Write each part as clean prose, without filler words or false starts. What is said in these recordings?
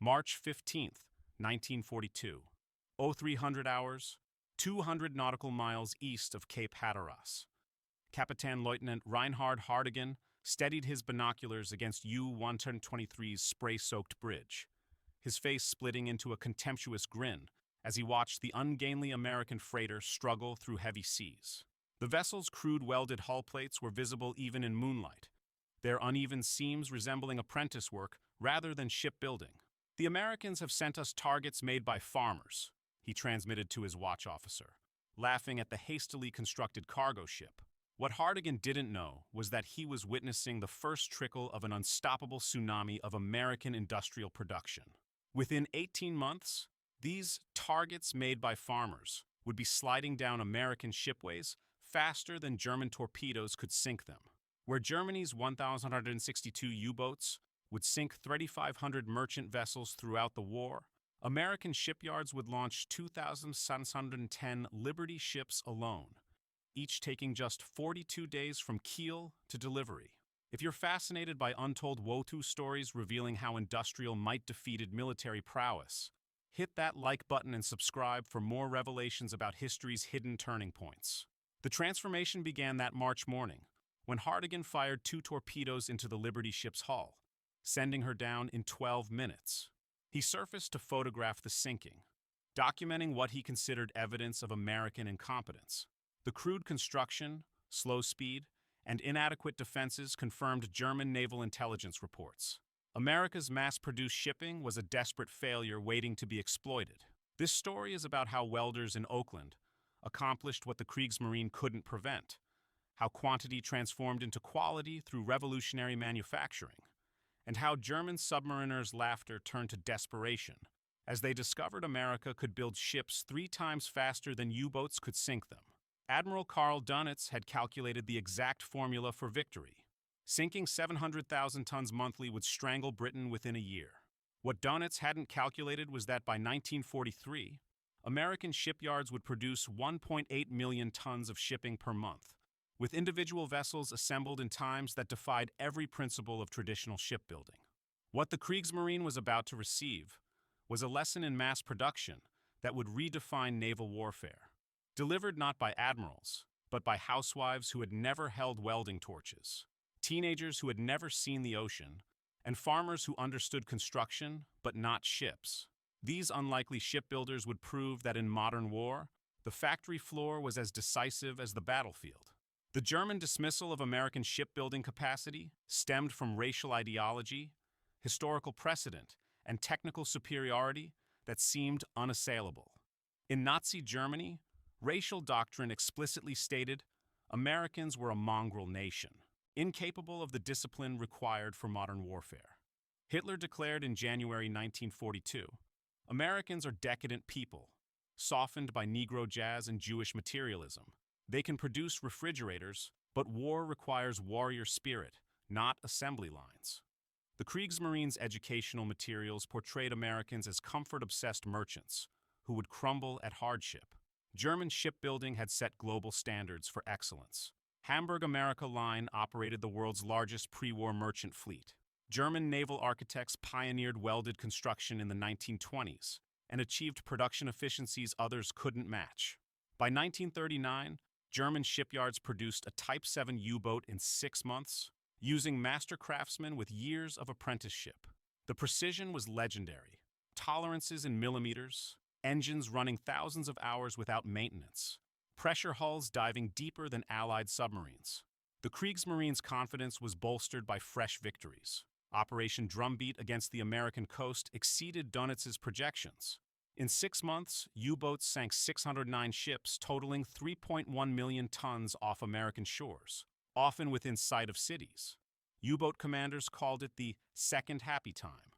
March 15th, 1942. 0300 hours, 200 nautical miles east of Cape Hatteras. Captain Lieutenant Reinhard Hardegen steadied his binoculars against U-123's spray-soaked bridge, his face splitting into a contemptuous grin as he watched the ungainly American freighter struggle through heavy seas. The vessel's crude welded hull plates were visible even in moonlight, their uneven seams resembling apprentice work rather than shipbuilding. "The Americans have sent us targets made by farmers," he transmitted to his watch officer, laughing at the hastily constructed cargo ship. What Hardegen didn't know was that he was witnessing the first trickle of an unstoppable tsunami of American industrial production. Within 18 months, these targets made by farmers would be sliding down American shipways faster than German torpedoes could sink them. Where Germany's 1,162 U-boats would sink 3,500 merchant vessels throughout the war, American shipyards would launch 2,610 Liberty ships alone, each taking just 42 days from keel to delivery. If you're fascinated by untold woe-to stories revealing how industrial might defeated military prowess, hit that like button and subscribe for more revelations about history's hidden turning points. The transformation began that March morning, when Hardegen fired 2 torpedoes into the Liberty ship's hull, sending her down in 12 minutes. He surfaced to photograph the sinking, documenting what he considered evidence of American incompetence. The crude construction, slow speed, and inadequate defenses confirmed German naval intelligence reports. America's mass-produced shipping was a desperate failure waiting to be exploited. This story is about how welders in Oakland accomplished what the Kriegsmarine couldn't prevent, how quantity transformed into quality through revolutionary manufacturing, and how German submariners' laughter turned to desperation as they discovered America could build ships 3 times faster than U-boats could sink them. Admiral Dönitz had calculated the exact formula for victory. Sinking 700,000 tons monthly would strangle Britain within a year. What Dönitz hadn't calculated was that by 1943, American shipyards would produce 1.8 million tons of shipping per month, with individual vessels assembled in times that defied every principle of traditional shipbuilding. What the Kriegsmarine was about to receive was a lesson in mass production that would redefine naval warfare. Delivered not by admirals, but by housewives who had never held welding torches, teenagers who had never seen the ocean, and farmers who understood construction, but not ships. These unlikely shipbuilders would prove that in modern war, the factory floor was as decisive as the battlefield. The German dismissal of American shipbuilding capacity stemmed from racial ideology, historical precedent, and technical superiority that seemed unassailable. In Nazi Germany, racial doctrine explicitly stated Americans were a mongrel nation, incapable of the discipline required for modern warfare. Hitler declared in January 1942, Americans are decadent people, softened by Negro jazz and Jewish materialism. They can produce refrigerators, but war requires warrior spirit, not assembly lines. The Kriegsmarine's educational materials portrayed Americans as comfort-obsessed merchants who would crumble at hardship. German shipbuilding had set global standards for excellence. Hamburg America Line operated the world's largest pre-war merchant fleet. German naval architects pioneered welded construction in the 1920s and achieved production efficiencies others couldn't match. By 1939, German shipyards produced a Type 7 U-boat in 6 months, using master craftsmen with years of apprenticeship. The precision was legendary. Tolerances in millimeters, engines running thousands of hours without maintenance, pressure hulls diving deeper than Allied submarines. The Kriegsmarine's confidence was bolstered by fresh victories. Operation Drumbeat against the American coast exceeded Dönitz's projections. In 6 months, U-boats sank 609 ships, totaling 3.1 million tons off American shores, often within sight of cities. U-boat commanders called it the second happy time.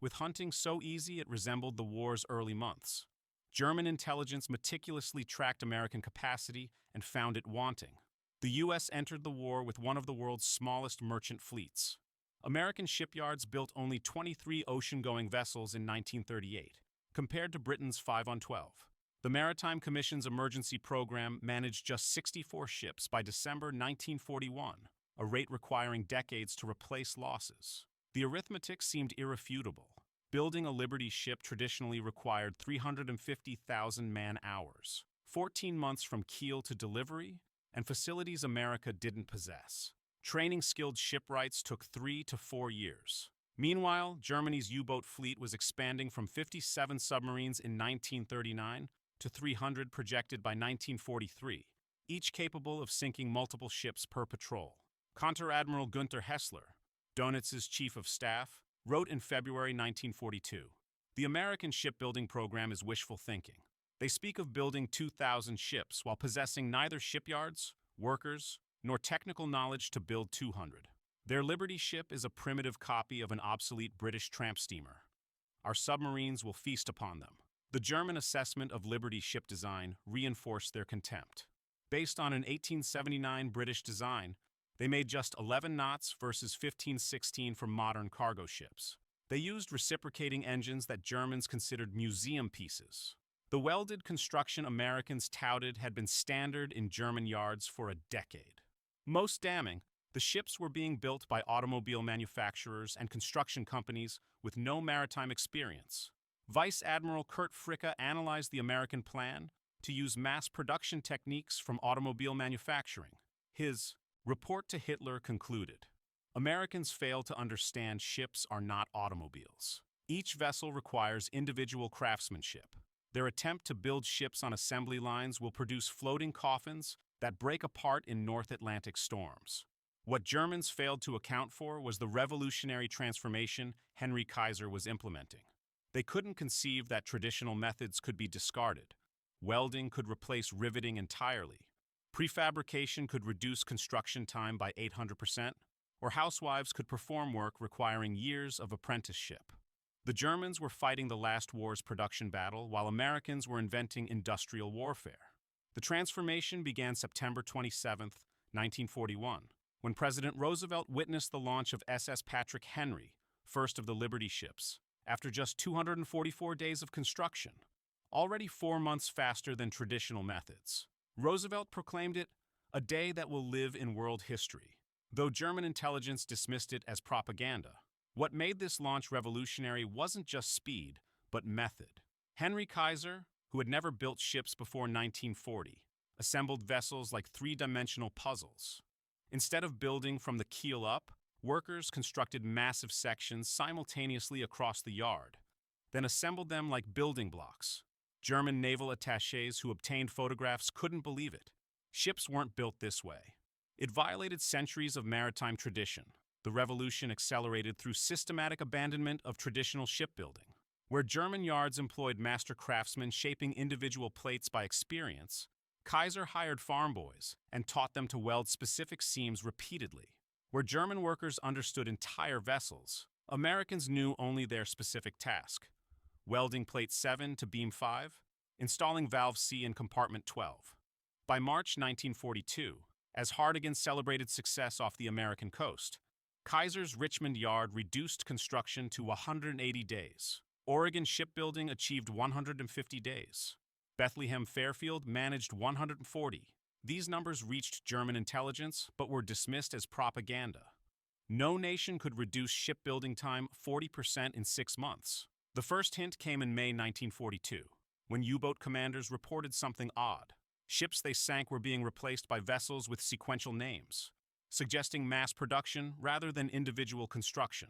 With hunting so easy it resembled the war's early months, German intelligence meticulously tracked American capacity and found it wanting. The U.S. entered the war with one of the world's smallest merchant fleets. American shipyards built only 23 ocean-going vessels in 1938, compared to Britain's 5 on 12. The Maritime Commission's emergency program managed just 64 ships by December 1941, a rate requiring decades to replace losses. The arithmetic seemed irrefutable. building a Liberty ship traditionally required 350,000 man-hours, 14 months from keel to delivery, and facilities America didn't possess. Training skilled shipwrights took 3 to 4 years. Meanwhile, Germany's U-boat fleet was expanding from 57 submarines in 1939 to 300 projected by 1943, each capable of sinking multiple ships per patrol. Conter-Admiral Günther Hessler, Dönitz's chief of staff, wrote in February 1942, "The American shipbuilding program is wishful thinking. They speak of building 2,000 ships while possessing neither shipyards, workers, nor technical knowledge to build 200. Their Liberty ship is a primitive copy of an obsolete British tramp steamer. Our submarines will feast upon them." The German assessment of Liberty ship design reinforced their contempt. Based on an 1879 British design, they made just 11 knots versus 15-16 for modern cargo ships. They used reciprocating engines that Germans considered museum pieces. The welded construction Americans touted had been standard in German yards for a decade. Most damning, the ships were being built by automobile manufacturers and construction companies with no maritime experience. Vice Admiral Kurt Fricke analyzed the American plan to use mass production techniques from automobile manufacturing. His report to Hitler concluded, "Americans fail to understand ships are not automobiles. Each vessel requires individual craftsmanship. Their attempt to build ships on assembly lines will produce floating coffins that break apart in North Atlantic storms." What Germans failed to account for was the revolutionary transformation Henry Kaiser was implementing. They couldn't conceive that traditional methods could be discarded. Welding could replace riveting entirely. Prefabrication could reduce construction time by 800%, or housewives could perform work requiring years of apprenticeship. The Germans were fighting the last war's production battle, while Americans were inventing industrial warfare. The transformation began September 27, 1941, when President Roosevelt witnessed the launch of SS Patrick Henry, first of the Liberty ships, after just 244 days of construction, already 4 months faster than traditional methods. Roosevelt proclaimed it a day that will live in world history, though German intelligence dismissed it as propaganda. What made this launch revolutionary wasn't just speed, but method. Henry Kaiser, who had never built ships before 1940, assembled vessels like three-dimensional puzzles. Instead of building from the keel up, workers constructed massive sections simultaneously across the yard, then assembled them like building blocks. German naval attachés who obtained photographs couldn't believe it. Ships weren't built this way. It violated centuries of maritime tradition. The revolution accelerated through systematic abandonment of traditional shipbuilding. Where German yards employed master craftsmen shaping individual plates by experience, Kaiser hired farm boys and taught them to weld specific seams repeatedly. Where German workers understood entire vessels, Americans knew only their specific task: welding plate 7 to beam 5, installing valve C in compartment 12. By March 1942, as Hardegen celebrated success off the American coast, Kaiser's Richmond yard reduced construction to 180 days. Oregon shipbuilding achieved 150 days. Bethlehem Fairfield managed 140. These numbers reached German intelligence but were dismissed as propaganda. No nation could reduce shipbuilding time 40% in 6 months. The first hint came in May 1942, when U-boat commanders reported something odd. Ships they sank were being replaced by vessels with sequential names, suggesting mass production rather than individual construction.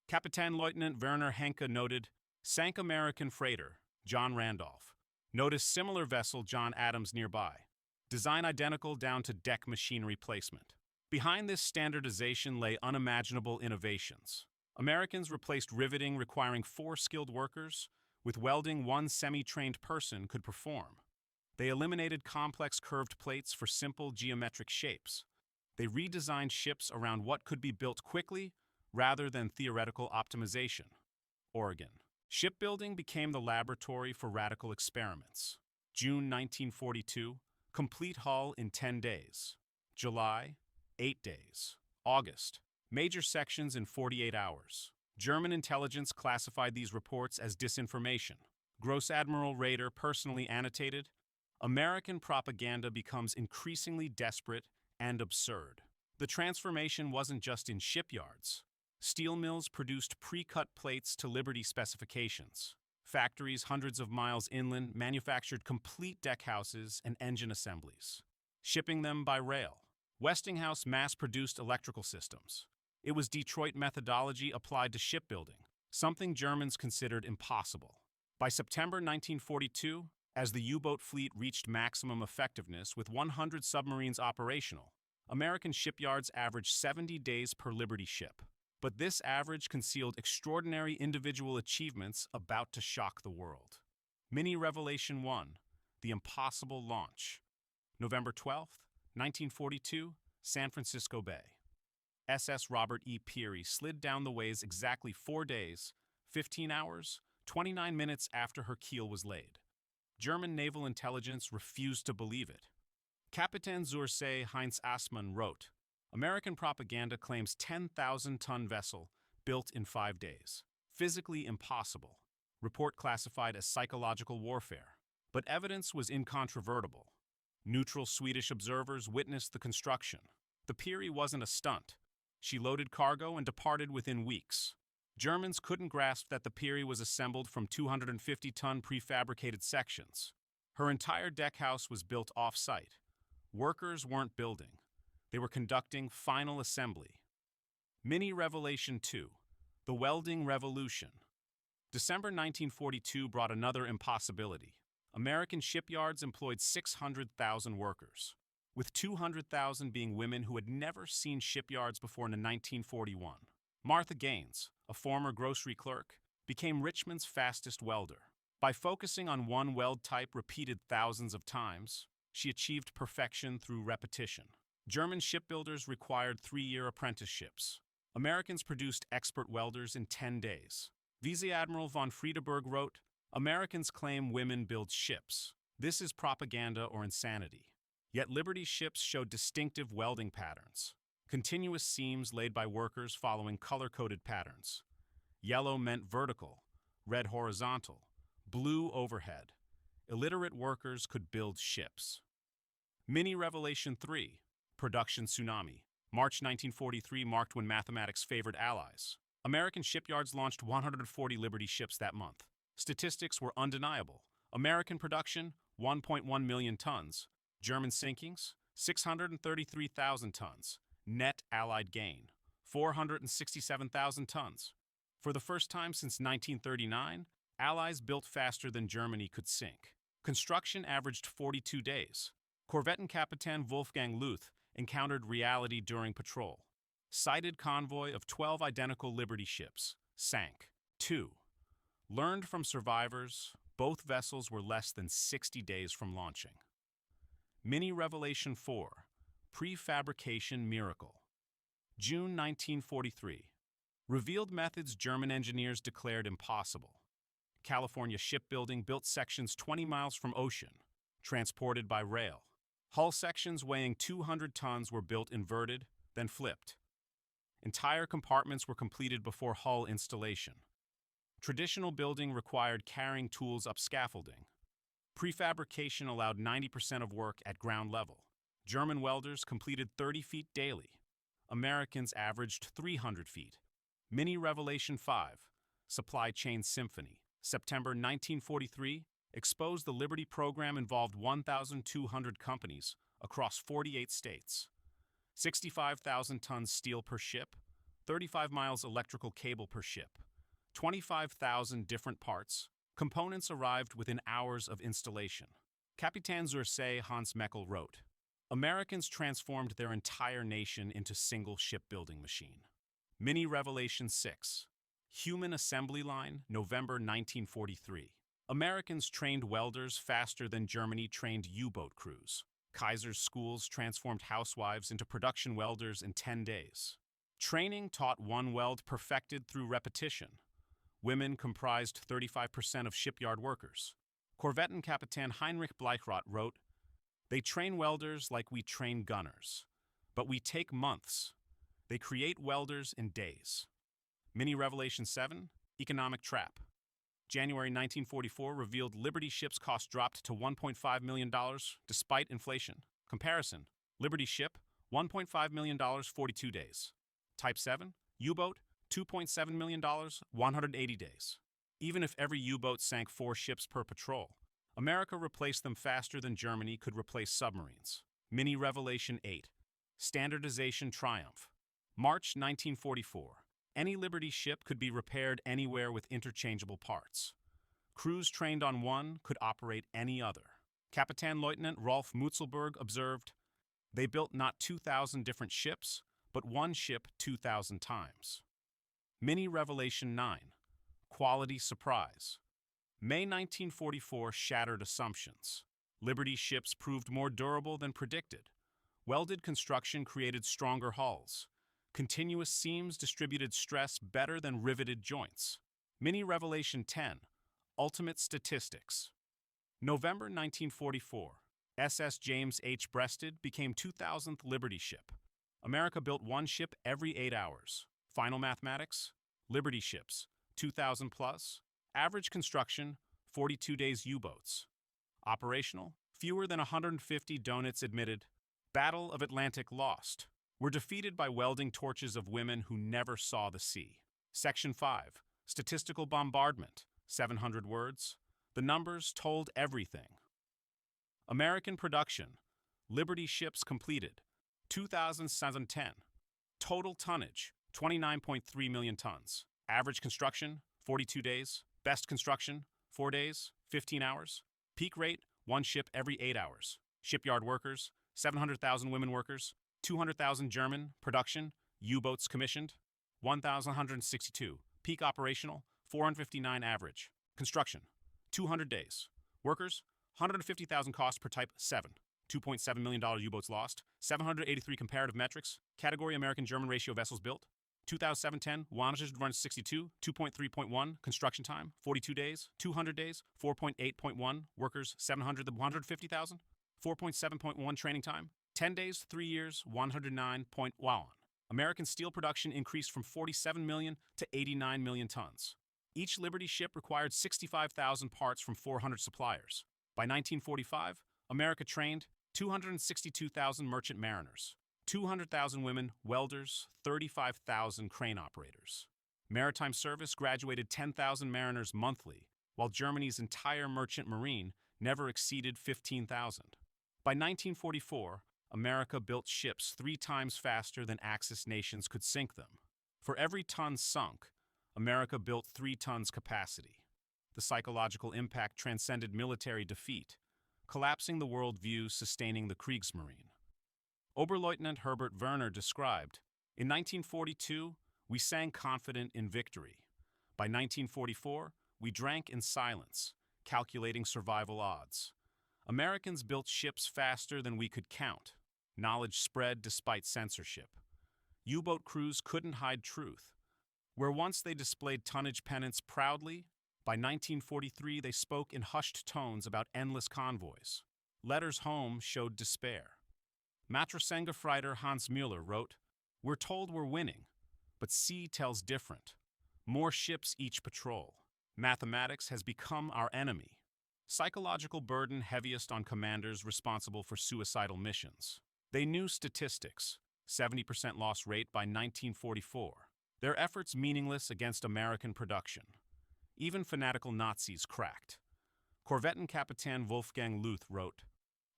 Kapitän-Leutnant Werner Henke noted, "Sank American freighter, John Randolph. Notice similar vessel John Adams nearby. Design identical down to deck machinery placement." Behind this standardization lay unimaginable innovations. Americans replaced riveting requiring 4 skilled workers with welding 1 semi-trained person could perform. They eliminated complex curved plates for simple geometric shapes. They redesigned ships around what could be built quickly rather than theoretical optimization. Oregon. Shipbuilding became the laboratory for radical experiments. June 1942, complete hull in 10 days. July, 8 days. August, major sections in 48 hours. German intelligence classified these reports as disinformation. Gross Admiral Raeder personally annotated, "American propaganda becomes increasingly desperate and absurd." The transformation wasn't just in shipyards. Steel mills produced pre-cut plates to Liberty specifications. Factories hundreds of miles inland manufactured complete deckhouses and engine assemblies, shipping them by rail. Westinghouse mass-produced electrical systems. It was Detroit methodology applied to shipbuilding, something Germans considered impossible. By September 1942, as the U-boat fleet reached maximum effectiveness with 100 submarines operational, American shipyards averaged 70 days per Liberty ship. But this average concealed extraordinary individual achievements about to shock the world. Mini Revelation 1, The Impossible Launch. November 12, 1942, San Francisco Bay. SS Robert E. Peary slid down the ways exactly 4 days, 15 hours, 29 minutes after her keel was laid. German naval intelligence refused to believe it. Kapitän zur See Heinz Assmann wrote, American propaganda claims 10,000-ton vessel built in 5 days. Physically impossible. Report classified as psychological warfare. But evidence was incontrovertible. Neutral Swedish observers witnessed the construction. The Peary wasn't a stunt. She loaded cargo and departed within weeks. Germans couldn't grasp that the Peary was assembled from 250-ton prefabricated sections. Her entire deckhouse was built off-site. Workers weren't building. They were conducting final assembly. Mini Revelation 2, The Welding Revolution. December 1942 brought another impossibility. American shipyards employed 600,000 workers, with 200,000 being women who had never seen shipyards before in 1941. Martha Gaines, a former grocery clerk, became Richmond's fastest welder. By focusing on one weld type repeated thousands of times, she achieved perfection through repetition. German shipbuilders required 3-year apprenticeships. Americans produced expert welders in 10 days. Vice Admiral von Friedeberg wrote, Americans claim women build ships. This is propaganda or insanity. Yet Liberty ships showed distinctive welding patterns. Continuous seams laid by workers following color-coded patterns. Yellow meant vertical, red horizontal, blue overhead. Illiterate workers could build ships. Mini Revelation 3, Production Tsunami. March 1943 marked when mathematics favored allies. American shipyards launched 140 Liberty ships that month. Statistics were undeniable. American production, 1.1 million tons. German sinkings, 633,000 tons. Net Allied gain, 467,000 tons. For the first time since 1939, Allies built faster than Germany could sink. Construction averaged 42 days. Korvettenkapitän Wolfgang Luth encountered reality during patrol. Sighted convoy of 12 identical Liberty ships. Sank. 2. Learned from survivors, both vessels were less than 60 days from launching. Mini Revelation 4, Prefabrication Miracle. June 1943. Revealed methods German engineers declared impossible. California shipbuilding built sections 20 miles from ocean, transported by rail. Hull sections weighing 200 tons were built inverted, then flipped. Entire compartments were completed before hull installation. Traditional building required carrying tools up scaffolding. Prefabrication allowed 90% of work at ground level. German welders completed 30 feet daily. Americans averaged 300 feet. Mini Revelation 5, Supply Chain Symphony. September 1943 exposed the Liberty program involved 1,200 companies across 48 states. 65,000 tons steel per ship, 35 miles electrical cable per ship, 25,000 different parts. Components arrived within hours of installation. Kapitän zur See Hans Meckel wrote, Americans transformed their entire nation into single shipbuilding machine. Mini Revelation 6, Human Assembly Line, November 1943. Americans trained welders faster than Germany trained U-boat crews. Kaiser's schools transformed housewives into production welders in 10 days. Training taught one weld perfected through repetition. Women comprised 35% of shipyard workers. Korvettenkapitän Heinrich Bleichrodt wrote, They train welders like we train gunners, but we take months. They create welders in days. Mini Revelation 7, Economic Trap. January 1944 revealed Liberty ships cost dropped to $1.5 million despite inflation. Comparison, Liberty ship, $1.5 million, 42 days. Type 7, U-boat, $2.7 million, 180 days. Even if every U-boat sank 4 ships per patrol, America replaced them faster than Germany could replace submarines. Mini Revelation 8. Standardization Triumph. March 1944. Any Liberty ship could be repaired anywhere with interchangeable parts. Crews trained on one could operate any other. Captain Lieutenant Rolf Mutzelberg observed, "They built not 2,000 different ships, but one ship 2,000 times." Mini Revelation 9. Quality Surprise. May 1944 shattered assumptions. Liberty ships proved more durable than predicted. Welded construction created stronger hulls. Continuous seams distributed stress better than riveted joints. Mini Revelation 10. Ultimate Statistics. November 1944. SS James H. Breasted became 2,000th Liberty ship. America built one ship every 8 hours. Final mathematics? Liberty ships, 2,000 plus. Average construction, 42 days U-boats. Operational? Fewer than 150 Dönitz admitted. Battle of Atlantic lost. Were defeated by welding torches of women who never saw the sea. Section 5. Statistical bombardment, 700 words. The numbers told everything. American production. Liberty ships completed, 2,710. Total tonnage, 29.3 million tons. Average construction, 42 days. Best construction, 4 days, 15 hours. Peak rate, one ship every 8 hours. Shipyard workers, 700,000 women workers. 200,000 German, production, U-boats commissioned. 1,162. Peak operational, 459 average. Construction, 200 days. Workers, 150,000 cost per type 7. $2.7 million U-boats lost. 783 comparative metrics. Category American-German ratio vessels built. 2007-10, 162, 2.3.1, construction time, 42 days, 200 days, 4.8.1, workers, 700, 150,000, 4.7.1 training time, 10 days, 3 years, 109.1. American steel production increased from 47 million to 89 million tons. Each Liberty ship required 65,000 parts from 400 suppliers. By 1945, America trained 262,000 merchant mariners, 200,000 women welders, 35,000 crane operators. Maritime service graduated 10,000 mariners monthly, while Germany's entire merchant marine never exceeded 15,000. By 1944, America built ships 3 times faster than Axis nations could sink them. For every ton sunk, America built 3 tons capacity. The psychological impact transcended military defeat, collapsing the worldview sustaining the Kriegsmarine. Oberleutnant Herbert Werner described, "In 1942, we sang confident in victory. By 1944, we drank in silence, calculating survival odds. Americans built ships faster than we could count. Knowledge spread despite censorship. U-boat crews couldn't hide truth. Where once they displayed tonnage pennants proudly, by 1943 they spoke in hushed tones about endless convoys. Letters home showed despair." Matrosengefighter Hans Müller wrote, "We're told we're winning, but sea tells different. More ships each patrol. Mathematics has become our enemy. Psychological burden heaviest on commanders responsible for suicidal missions. They knew statistics, 70% loss rate by 1944. Their efforts meaningless against American production. Even fanatical Nazis cracked." Korvettenkapitän Wolfgang Luth wrote,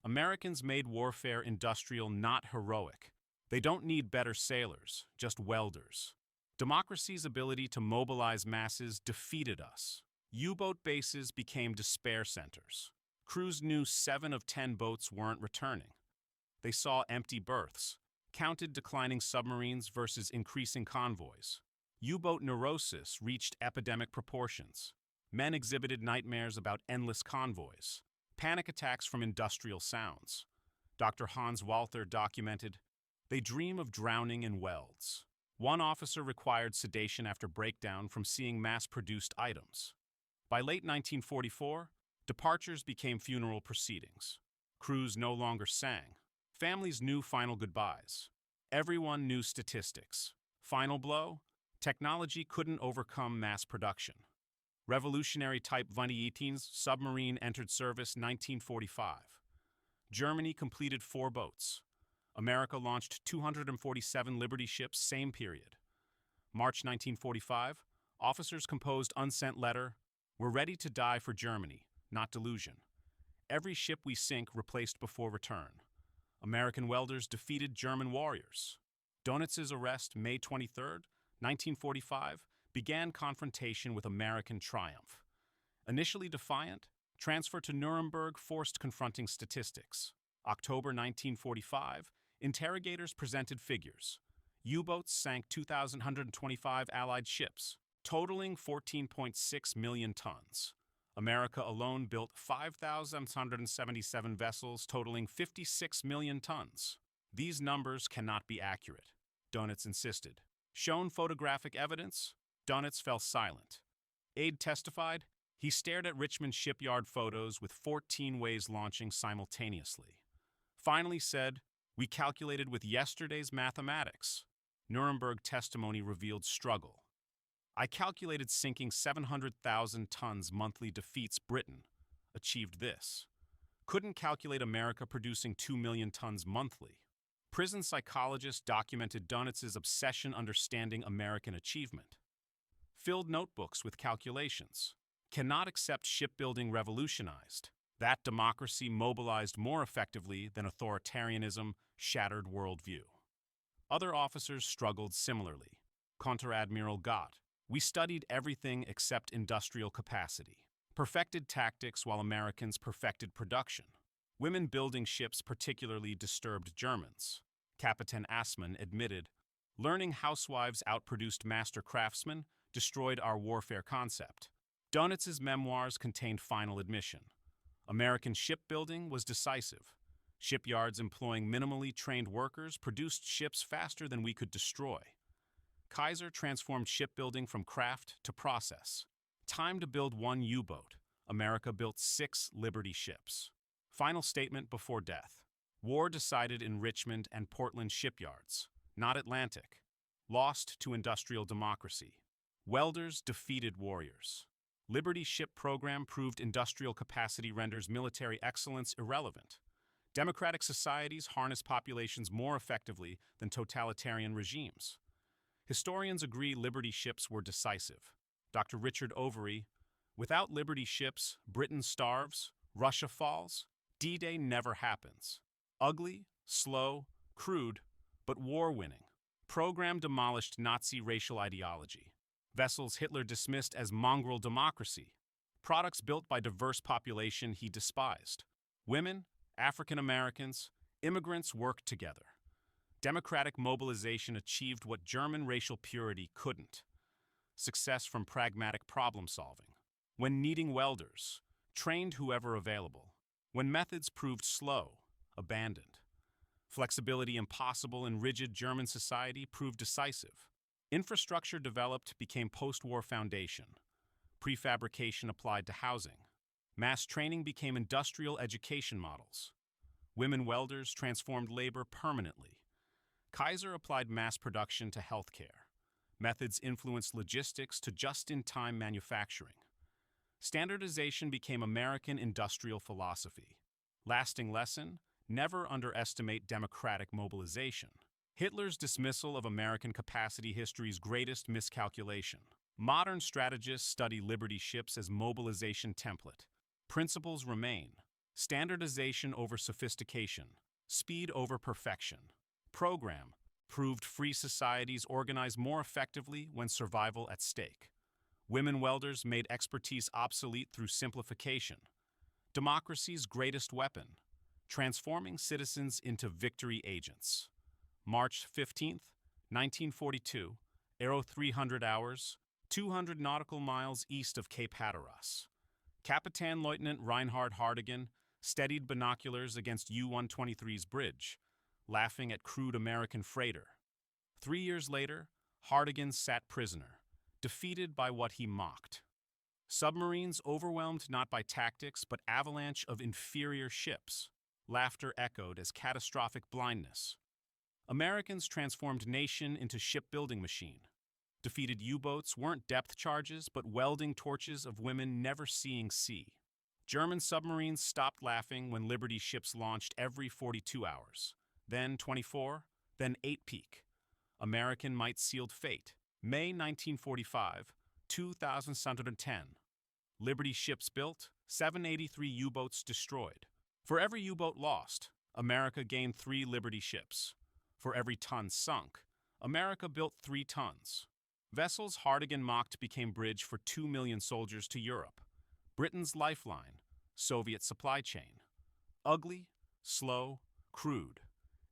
"Americans made warfare industrial, not heroic. They don't need better sailors, just welders. Democracy's ability to mobilize masses defeated us. U-boat bases became despair centers. Crews knew 7 of 10 boats weren't returning. They saw empty berths, counted declining submarines versus increasing convoys. U-boat neurosis reached epidemic proportions. Men exhibited nightmares about endless convoys, panic attacks from industrial sounds. Dr. Hans Walther documented, "They dream of drowning in welds." One officer required sedation after breakdown from seeing mass-produced items. By late 1944, departures became funeral proceedings. Crews no longer sang. Families knew final goodbyes. Everyone knew statistics. Final blow? Technology couldn't overcome mass production. Revolutionary Type 2018's submarine entered service 1945. Germany completed 4 boats. America launched 247 Liberty ships same period. March 1945, officers composed unsent letter, "We're ready to die for Germany, not delusion. Every ship we sink replaced before return." American welders defeated German warriors. Dönitz's arrest, May 23, 1945, began confrontation with American triumph. Initially defiant, transfer to Nuremberg forced confronting statistics. October 1945, interrogators presented figures. U-boats sank 2,125 Allied ships, totaling 14.6 million tons. America alone built 5,177 vessels, totaling 56 million tons. These numbers cannot be accurate, Dönitz insisted. Shown photographic evidence, Dönitz fell silent. Aide testified, he stared at Richmond shipyard photos with 14 ways launching simultaneously. Finally said, "We calculated with yesterday's mathematics." Nuremberg testimony revealed struggle. "I calculated sinking 700,000 tons monthly defeats Britain. Achieved this. Couldn't calculate America producing 2 million tons monthly." Prison psychologists documented Dönitz's obsession understanding American achievement. Filled notebooks with calculations. Cannot accept shipbuilding revolutionized. That democracy mobilized more effectively than authoritarianism shattered worldview. Other officers struggled similarly. Admiral Gott, "We studied everything except industrial capacity. Perfected tactics while Americans perfected production. Women building ships particularly disturbed Germans." Captain Assmann admitted, "Learning housewives outproduced master craftsmen destroyed our warfare concept." Dönitz's memoirs contained final admission. American shipbuilding was decisive. Shipyards employing minimally trained workers produced ships faster than we could destroy. Kaiser transformed shipbuilding from craft to process. Time to build one U-boat. America built 6 Liberty ships. Final statement before death. War decided in Richmond and Portland shipyards, not Atlantic. Lost to industrial democracy. Welders defeated warriors. Liberty ship program proved industrial capacity renders military excellence irrelevant. Democratic societies harness populations more effectively than totalitarian regimes. Historians agree Liberty ships were decisive. Dr. Richard Overy, "Without Liberty ships, Britain starves, Russia falls, D-Day never happens. Ugly, slow, crude, but war-winning. Program demolished Nazi racial ideology. Vessels Hitler dismissed as mongrel democracy. Products built by diverse population he despised. Women, African Americans, immigrants worked together. Democratic mobilization achieved what German racial purity couldn't. Success from pragmatic problem solving. When needing welders, trained whoever available. When methods proved slow, abandoned. Flexibility impossible in rigid German society proved decisive. Infrastructure developed became post-war foundation. Prefabrication applied to housing. Mass training became industrial education models. Women welders transformed labor permanently. Kaiser applied mass production to healthcare. Methods influenced logistics to just-in-time manufacturing. Standardization became American industrial philosophy. Lasting lesson, never underestimate democratic mobilization. Hitler's dismissal of American capacity history's greatest miscalculation. Modern strategists study Liberty ships as mobilization template. Principles remain. Standardization over sophistication. Speed over perfection. Program proved free societies organize more effectively when survival at stake. Women welders made expertise obsolete through simplification. Democracy's greatest weapon, transforming citizens into victory agents. March 15, 1942, Aero 300 hours, 200 nautical miles east of Cape Hatteras. Captain Lieutenant Reinhard Hardegen steadied binoculars against U-123's bridge, laughing at crude American freighter. 3 years later, Hardegen sat prisoner, defeated by what he mocked. Submarines overwhelmed not by tactics but avalanche of inferior ships. Laughter echoed as catastrophic blindness. Americans transformed nation into shipbuilding machine. Defeated U-boats weren't depth charges but welding torches of women never seeing sea. German submarines stopped laughing when Liberty ships launched every 42 hours. Then 24, then 8 peak. American might sealed fate. May 1945, 2,610. Liberty ships built, 783 U-boats destroyed. For every U-boat lost, America gained 3 Liberty ships. For every ton sunk, America built 3 tons. Vessels Hardegen mocked became bridge for 2 million soldiers to Europe. Britain's lifeline, Soviet supply chain. Ugly, slow, crude.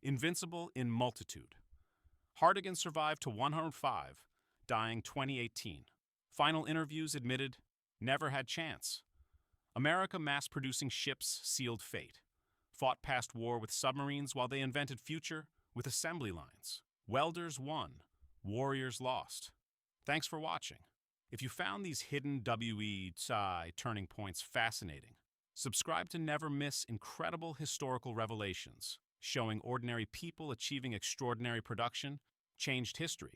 Invincible in multitude. Hardegen survived to 105, dying 2018. Final interviews admitted, never had chance. America mass-producing ships sealed fate. Fought past war with submarines while they invented future with assembly lines. Welders won. Warriors lost. Thanks for watching. If you found these hidden WE turning points fascinating, subscribe to never miss incredible historical revelations, showing ordinary people achieving extraordinary production, changed history.